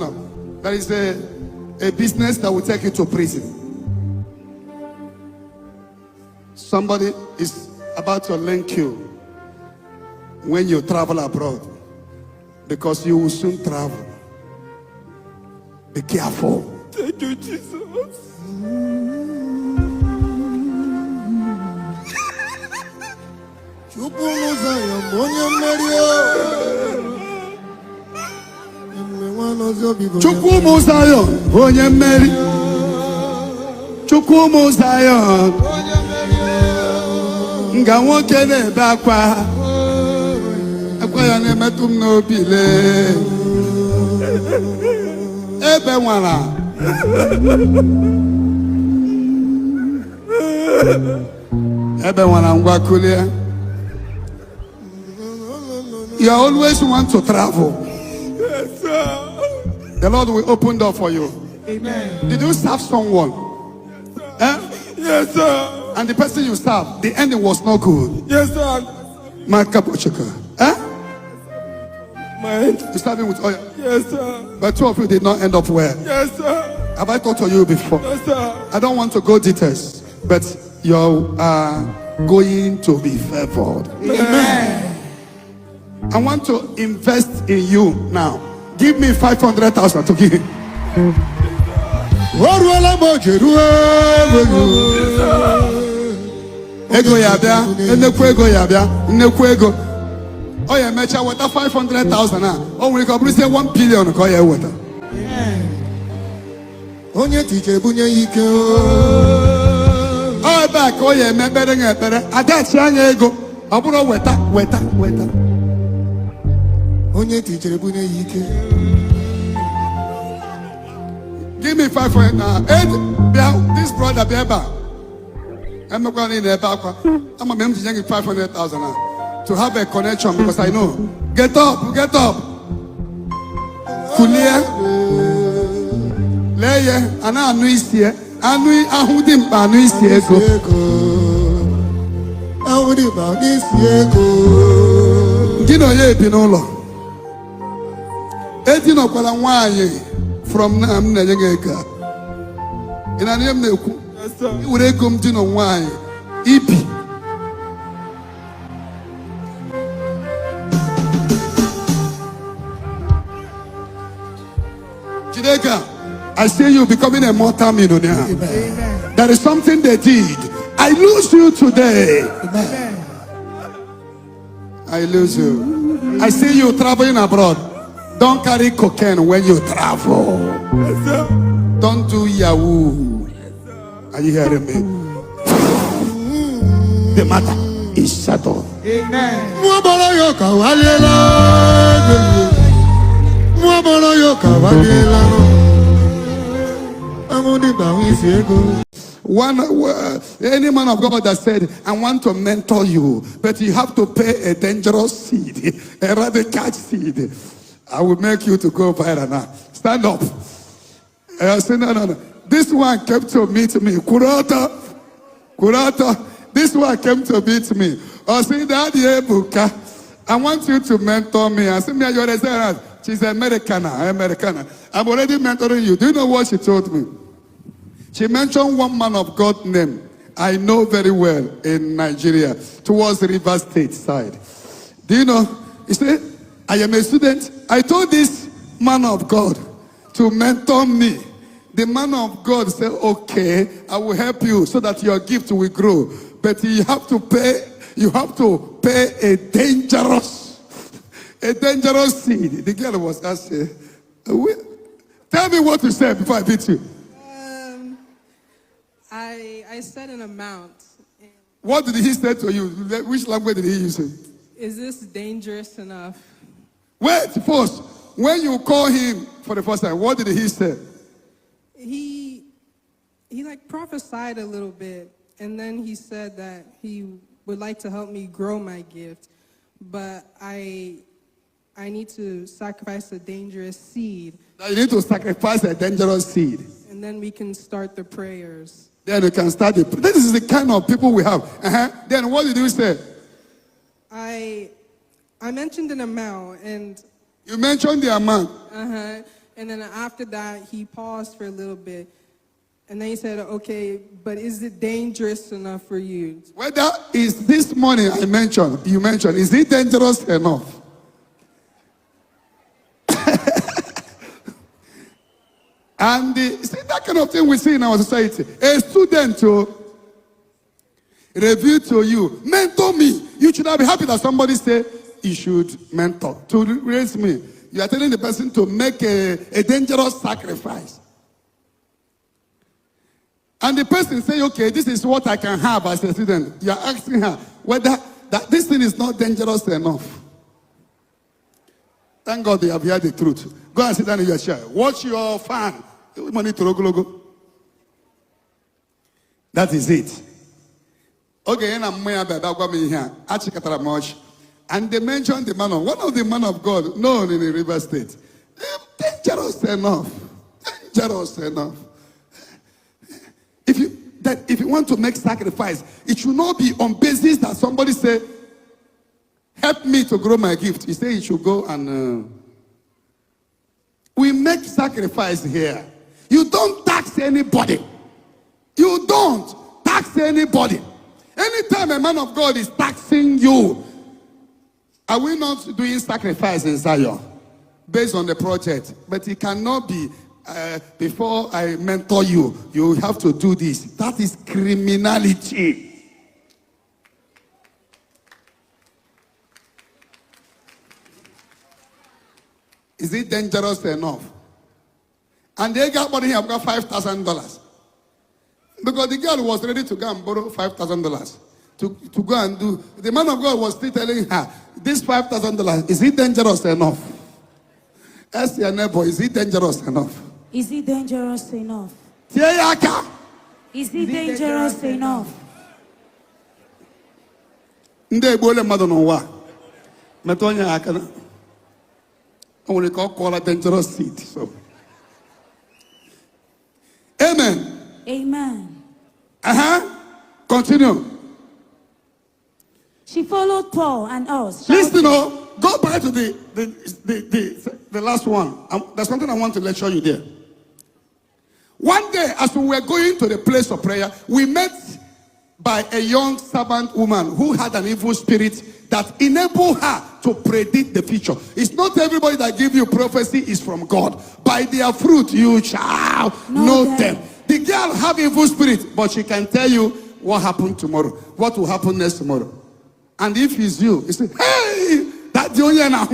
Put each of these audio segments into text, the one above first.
listen up. There is a business that will take you to prison. Somebody is about to link you when you travel abroad, because you will soon travel. Be careful. Thank you, Jesus. Chukwumu Zion, onye mmeri. Chukwumu Zion, nga nwoke na-ebe akwa. Akwa ya na-emetụ m n'obi lee. Ebe nwara. Ebe nwara ngwa kulie. You always want to travel. Yes, sir. The Lord will open door for you. Amen. Did you serve someone? Yes, sir. Yes, sir. And the person you served, the ending was not good. Yes, sir. You started with oil. Yes, sir. But two of you did not end up well. Yes, sir. Have I talked to you before? Yes, sir. I don't want to go details, but you are going to be favored. Amen. I want to invest in you now. Give me 500,000 to give. Ego ya bia, nnekwu ego ya bia, nnekwu ego. Oh yeah, mecha weta 500,000 ah. Oh we go bring say 1 billion ko ya weta. Onye tije bunye ike o. Oh back oh yeah, mebere ngepere. Adachi anya ego. Oburo weta. Onye tije bunye ike. Give me 500 now. This brother Beba. I'm not going to Ebuka. I'm going to give you 500,000 now to have a connection, because I know. Get up. Kulia. Leye. Ana anu isie. Anu ahudim pa anu isie go. Ahudim pa anu isie go. Gino ye pinolo. Etino kwala nwaye. From now, I'm not going to in a name, you will come to know why. Ipi. Jideka, I see you becoming a multi-millionaire. Amen. That is something they did. I lose you today. Amen. I lose you. I see you traveling abroad. Don't carry cocaine when you travel. Yes, sir. Don't do Yahoo. Are you hearing me? The matter is settled. Amen. Any man of God that said, I want to mentor you, but you have to pay a dangerous seed, a radical seed. I will make you to go viral now. Stand up. I say, no. This one came to meet me. Kurata. This one came to meet me. I say, Daddy Ebuka, I want you to mentor me. I said, you're a Sarah. She's Americana. I'm already mentoring you. Do you know what she told me? She mentioned one man of God name I know very well in Nigeria, towards the River State side. Do you know? He said, I am a student. I told this man of God to mentor me. The man of God said, okay, I will help you so that your gift will grow. But you have to pay a dangerous seed. The girl was asking, tell me what you said before I beat you. I said an amount. What did he say to you? Which language did he use? Is this dangerous enough? Wait, first, when you call him for the first time, what did he say? He like prophesied a little bit, and then he said that he would like to help me grow my gift, but I need to sacrifice a dangerous seed. You need to sacrifice a dangerous seed. And then we can start the prayers. Then you can start it. This is the kind of people we have. Then what did you say? I mentioned an amount, and you mentioned the amount. And then after that, he paused for a little bit. And then he said, okay, but is it dangerous enough for you? Whether is this money you mentioned, is it dangerous enough? And see that kind of thing we see in our society. A student to review to you, mentor me. You should not be happy that somebody say you should mentor to raise me. You are telling the person to make a dangerous sacrifice. And the person say, okay, this is what I can have as a student. You are asking her whether that this thing is not dangerous enough. Thank God they have heard the truth. Go and sit down in your chair. Watch your fan. Money to logo. That is it. Okay, and I'm here. And they mentioned the man of one of the man of God known in the River State. Dangerous enough. Dangerous enough. If you want to make sacrifice, it should not be on basis that somebody say, help me to grow my gift. You say you should go and we make sacrifice here. You don't tax anybody. You don't tax anybody. Anytime a man of God is taxing you, are we not doing sacrifice in Zion based on the project? But it cannot be before I mentor you, you have to do this. That is criminality. Is it dangerous enough? And they got money here, I've got $5,000. Because the girl was ready to go and borrow $5,000 to go and do. The man of God was still telling her, this $5,000, is it dangerous enough? Ask your neighbor, is it dangerous enough? Is it dangerous enough? Is it dangerous enough? Nde bole mmadụ n'ụwa metụ onye aka na o nwere ka ọ kụọla dangerous seed. So amen. Amen. Continue. She followed Paul and us. Listen, go back to the last one. There's something I want to lecture you there. One day, as we were going to the place of prayer, we met by a young servant woman who had an evil spirit that enabled her to predict the future. It's not everybody that gives you prophecy is from God. By their fruit you shall know them. The girl have evil spirit, but she can tell you what happened tomorrow, what will happen next tomorrow. And if it's you say, hey, that's the only one.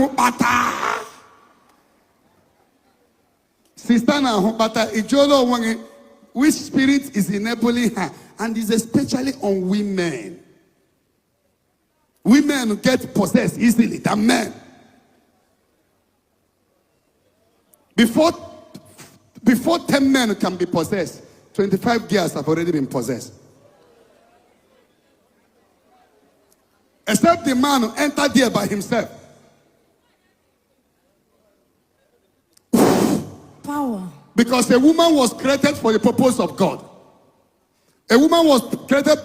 Sister na which spirit is enabling her, and is especially on women. Women get possessed easily than men. Before 10 men can be possessed, 25 girls have already been possessed. Except the man who entered there by himself. Power. Because a woman was created for the purpose of God. A woman was created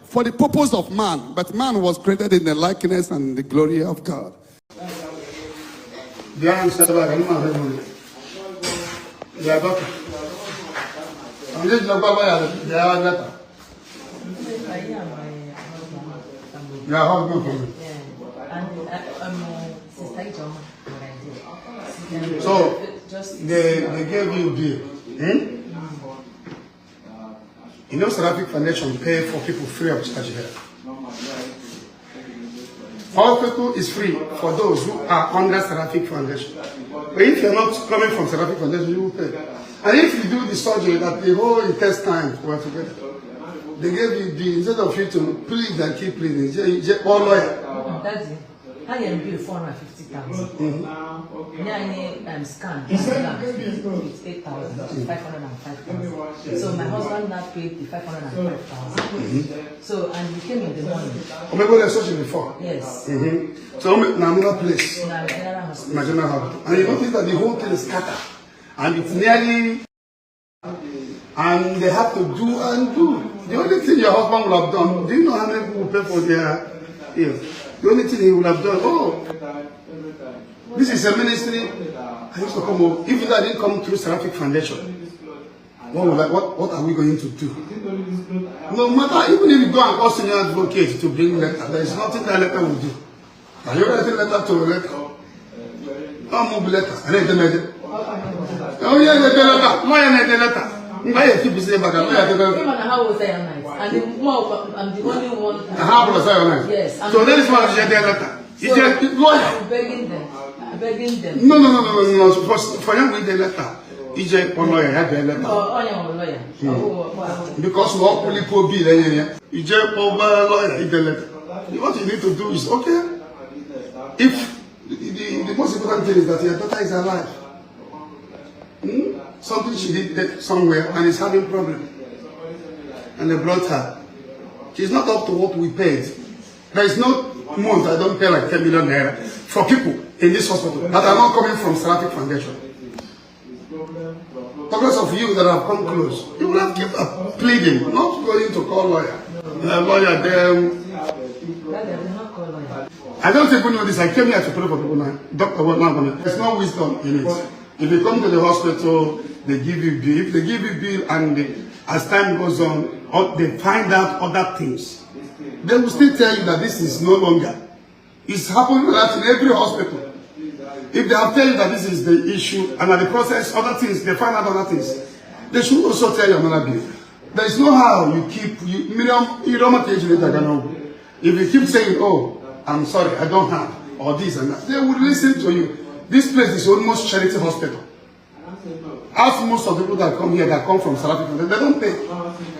for the purpose of man, but man was created in the likeness and the glory of God. So they gave you a bill. You know, Seraphic Foundation pay for people free of charge here. All people is free for those who are under Seraphic Foundation. But if you're not coming from Seraphic Foundation, you will pay. And if you do the surgery that the whole intestine were together, they gave you the, instead of you to plead and keep pleading, all lawyer. Daddy, I am bill 450,000. Yeah, scan. It's 8,000, 505,000. So my husband now paid the 505,000. So, and he came in the morning. Oh, maybe there's such before. Yes. So now another place. In our general hospital. My general hospital. And you notice that the whole thing is scattered. And it's nearly, and they have to do and do. The only thing your husband will have done, do you know how many people pay for their ears? The only thing he will have done, This is a ministry I used to come over. Even though I didn't come through Seraphic Foundation, what are we going to do? No matter, even if you go and call senior advocate to bring letter, there is nothing that letter will do. Are you writing letter to a letter? No move letter. Oh yeah, the letter. No, yeah, the letter. I keep saying about that. How was I nice? And I'm the only one. How was I nice? Yes. So that is why I said the letter. It's just lawyer. I'm begging them. I'm begging them. No. For them with the letter. It's just one lawyer had the letter. Oh, I'm a lawyer. Because law only could be there. It's just over lawyer in the letter. What you need to do is okay. If the most important thing is that your daughter is alive. Something she did somewhere and is having problem. And they brought her. She's not up to what we paid. There is no month I don't pay like 10 million naira for people in this hospital that are not coming from Seraphic Foundation. Because of you that have come close, you will have kept up pleading, not going to call lawyer. Lawyer, them. I don't even know this. I came here to pray for people now. Doctor, there's no wisdom in it. If you come to the hospital, they give you bill. If they give you bill and as time goes on, or they find out other things, they will still tell you that this is no longer. It's happening like that in every hospital. If they have tell you that this is the issue and at the process, other things, they find out other things, they should also tell you another bill. There is no how you keep, you don't want to later. If you keep saying, oh, I'm sorry, I don't have, or this and that, they will listen to you. This place is almost charity hospital. Ask most of the people that come here that come from South Africa, they don't pay.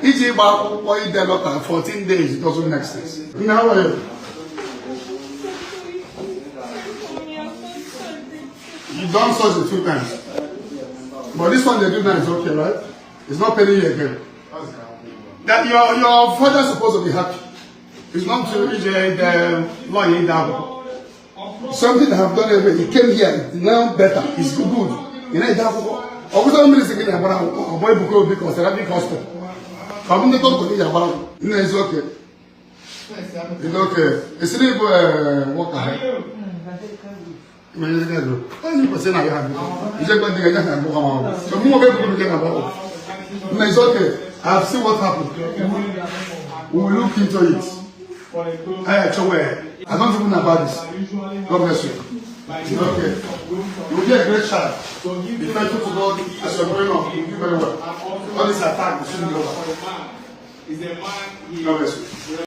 Each why they look 14 days, it doesn't make sense. How are you? You've done such a few times. But this one they do now is okay, right? It's not paying you again. That your father is supposed to be happy. It's not to reach the lawyer in that. Something that have done everything. He came here, it's now better, it's good. You know that. I was only saying that Ebuka Obi because Seraphic Hospital. I'm not going to about. No, it's okay. It's okay. It's still work ahead. It's okay. I've seen what happened. We will look into it. I don't even know about this. God bless you. It's okay. You will get a great child. Be thankful to God as you're growing up. You do very well. All this attack will soon be over. God bless you.